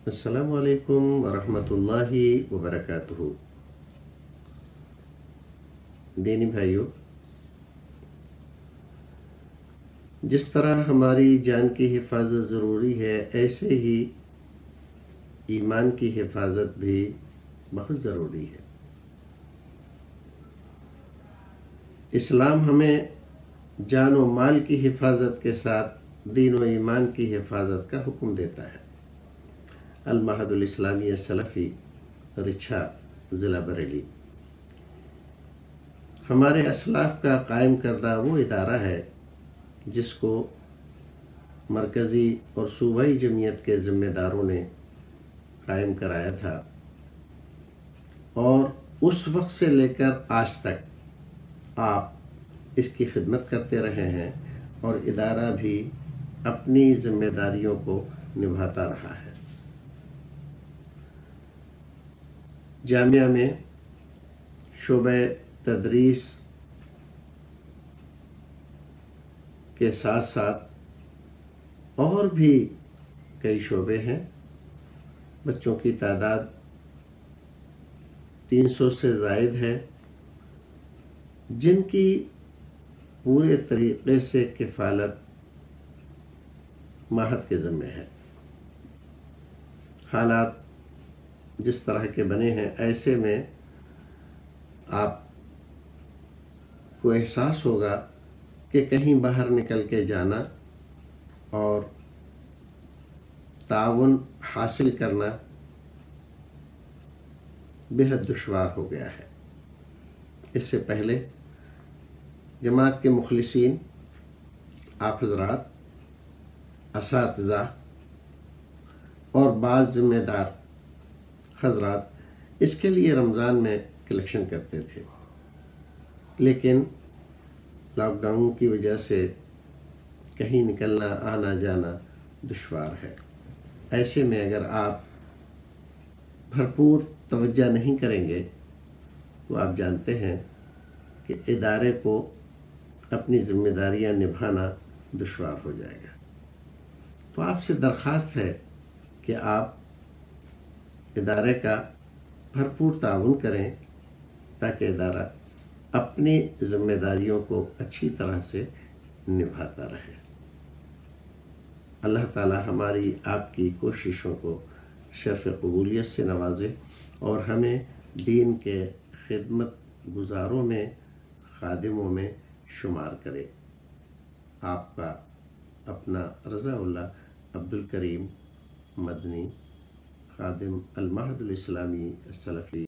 السلام علیکم ورحمۃ اللہ وبرکاتہ۔ دینی بھائیوں، جس طرح ہماری جان کی حفاظت ضروری ہے، ایسے ہی ایمان کی حفاظت بھی بہت ضروری ہے۔ اسلام ہمیں جان و مال کی حفاظت کے ساتھ دین و ایمان کی حفاظت کا حکم دیتا ہے۔ المعہد الاسلامی السلفی، رچھا، ضلع بریلی ہمارے اسلاف کا قائم کردہ وہ ادارہ ہے جس کو مرکزی اور صوبائی جمعیت کے ذمہ داروں نے قائم کرایا تھا، اور اس وقت سے لے کر آج تک آپ اس کی خدمت کرتے رہے ہیں، اور ادارہ بھی اپنی ذمہ داریوں کو نبھاتا رہا ہے۔ جامعہ میں شعبہ تدریس کے ساتھ ساتھ اور بھی کئی شعبے ہیں۔ بچوں کی تعداد 300 سے زائد ہے، جن کی پورے طریقے سے کفالت معہد کے ذمہ ہے۔ حالات جس طرح کے بنے ہیں، ایسے میں آپ کو احساس ہوگا کہ کہیں باہر نکل کے جانا اور تعاون حاصل کرنا بے حد دشوار ہو گیا ہے۔ اس سے پہلے جماعت کے مخلصین، آپ حضرات، اساتذہ اور بعض ذمہ دار حضرات اس کے لیے رمضان میں کلیکشن کرتے تھے، لیکن لاک ڈاؤن کی وجہ سے کہیں نکلنا آنا جانا دشوار ہے۔ ایسے میں اگر آپ بھرپور توجہ نہیں کریں گے تو آپ جانتے ہیں کہ ادارے کو اپنی ذمہ داریاں نبھانا دشوار ہو جائے گا۔ تو آپ سے درخواست ہے کہ آپ ادارے کا بھرپور تعاون کریں تاکہ ادارہ اپنی ذمہ داریوں کو اچھی طرح سے نبھاتا رہے۔ اللہ تعالی ہماری آپ کی کوششوں کو شرف قبولیت سے نوازے اور ہمیں دین کے خدمت گزاروں میں، خادموں میں شمار کرے۔ آپ کا اپنا رضا اللہ عبد الکریم مدنی، خادم المعہد الاسلامی السلفی۔